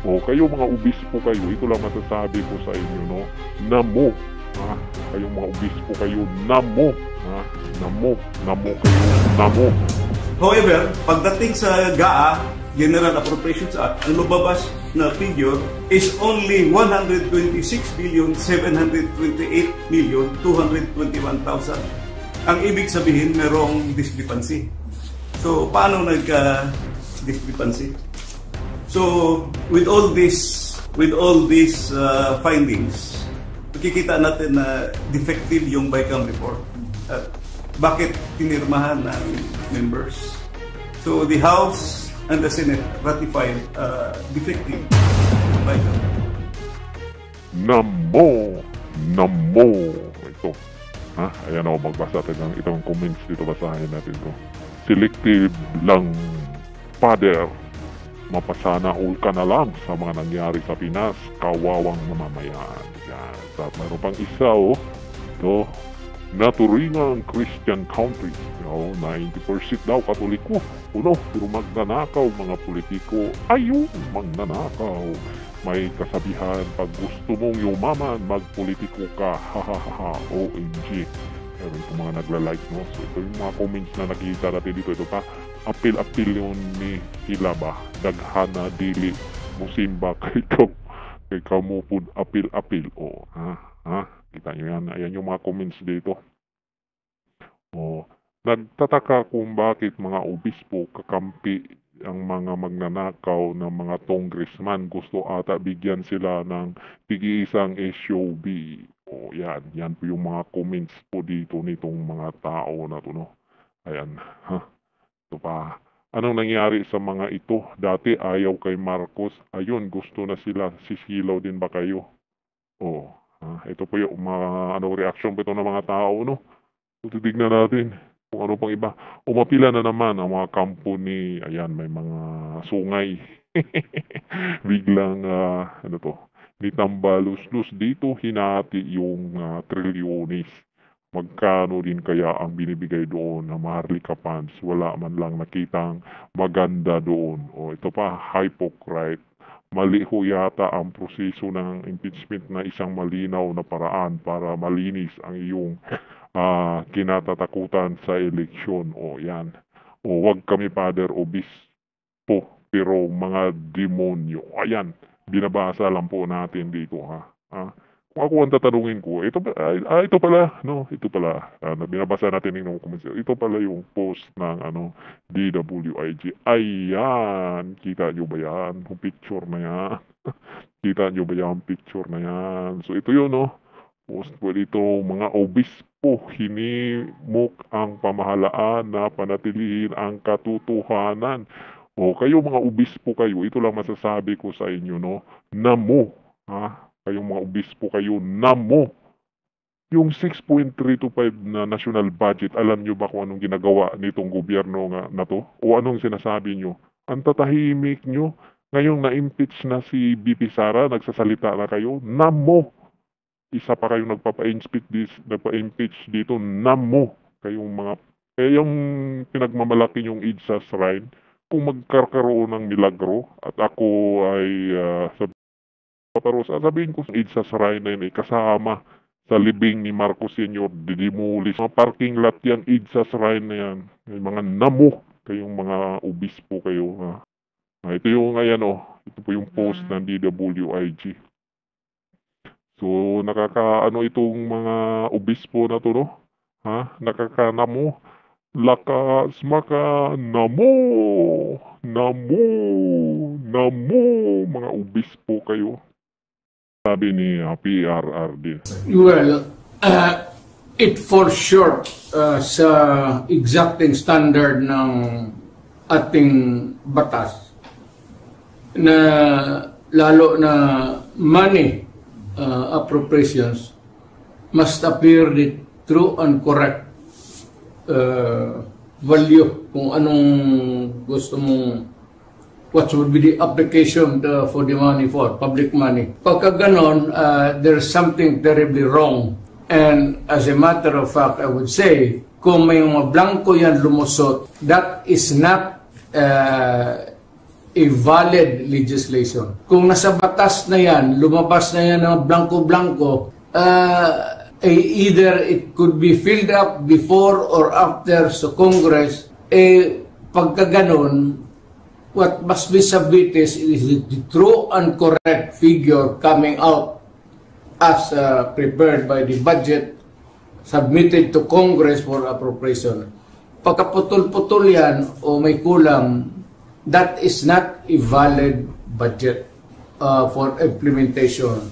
O kayo mga obispo kayo, ito lang masasabi ko sa inyo, no? Namo, ha? Kayong mga obispo kayo, namo, ha? Namo kayo, namo. However, pagdating sa GAA, General Appropriations Act, ang lumabas na figure is only 126,728,221,000. Ang ibig sabihin, merong discrepancy. So, paano nagka-discrepancy? So, with all these findings, makikita natin na defective yung BICAM report. Bakit pinirmahan ng members? So, the House and the Senate ratified defective BICAM. Namo. Ito. Ha? Ayan ako, magbasa tayo ng itong comments dito. Basahin natin ito. Selective lang, Father. Mapasanahol ka na lang sa mga nangyari sa Pinas, kawawang mamamayan. Yan. At mayroon pang isa, ito, naturingang Christian country. 90% daw katoliko. Pero magnanakaw mga politiko. Ayun, magnanakaw. May kasabihan, pag gusto mong yumaman, magpolitiko ka. Hahaha, OMG. Pero itong mga nagla-like, no? So ito yung mga comments na nakikita natin dito. Ito pa, apil-apil yun ni Hilaba. Daghana dili musimba kay kamupod apil-apil. Kita nyo yan. Ayan yung mga comments dito. Nagtataka kung bakit mga obispo kakampi ang mga magnanakaw ng mga congressman. Gusto ata bigyan sila ng tig-iisang SUV. Yan po yung mga comments po dito nitong mga tao na to, no? Ayan. Ito pa. Anong nangyari sa mga ito? Dati ayaw kay Marcos. Ayun, gusto na sila. Sisilaw din ba kayo? Ito po yung mga reaction po ito ng mga tao, no? Titignan natin kung ano pang iba. Umapila na naman ang mga kampo ni, ayan, may mga sungay. Biglang, nitambalus-lus dito, hinati yung trilyonis. Magkano din kaya ang binibigay doon na Maharlika funds? Wala man lang nakitang maganda doon. Ito pa, hypocrite. Mali ho yata ang proseso ng impeachment na isang malinaw na paraan para malinis ang iyong kinatatakutan sa eleksyon. Yan. Wag kami Father Obispo, pero mga demonyo. Ayan, binabasa lang po natin dito, ha. Kung ako ang tatanungin ko, ito pala, binabasa natin yung comments. Ito pala yung post ng DWIG. Ayan, kita nyo ba yan? Yung picture na yan. Kita nyo ba yung picture na yan? So ito yun, no? Post po dito, mga obispo, hinimok ang pamahalaan na panatilihin ang katotohanan. Kayo mga obispo kayo, ito lang masasabi ko sa inyo, no? Namo, ha? Kayong mga obispo kayo, namo. Yung 6.325 na national budget, alam nyo ba kung anong ginagawa nitong gobyerno na to? O anong sinasabi nyo? Ang tatahimik nyo. Ngayong na-impeach na si BP Sara, nagsasalita na kayo, namo. Isa pa kayong nagpa-impeach dito, namo. Kayong pinagmamalaki yung EDSA shrine, kung magkakaroon ng milagro, at ako ay pero sasabihin ko sa EDSA shrine na yun kasama sa libing ni Marcos Sr. Didimulis. Mga parking lot yan, EDSA shrine na yan. May mga namo kayong mga obispo kayo. Ito yung ito po yung post ng DWIG. So itong mga obispo na to, no? Nakakanamo. Lakas maka namo, mga obispo kayo. Sabi ni PRRD. Well, it falls short sa exacting standard ng ating batas na lalo na money appropriations must appear the true and correct value kung anong gusto mong what would be the application for the money for, public money. Pagka ganon, there's something terribly wrong. And as a matter of fact, I would say, kung may mga blanco yan lumusot, that is not a valid legislation. Kung nasa batas na yan, lumabas na yan ng blanco-blanco, either it could be filled up before or after sa Congress, pagka ganon, what must be submitted is the true and correct figure coming out as prepared by the budget submitted to Congress for appropriation. Pagkaputol-putol yan o may kulang, that is not a valid budget for implementation.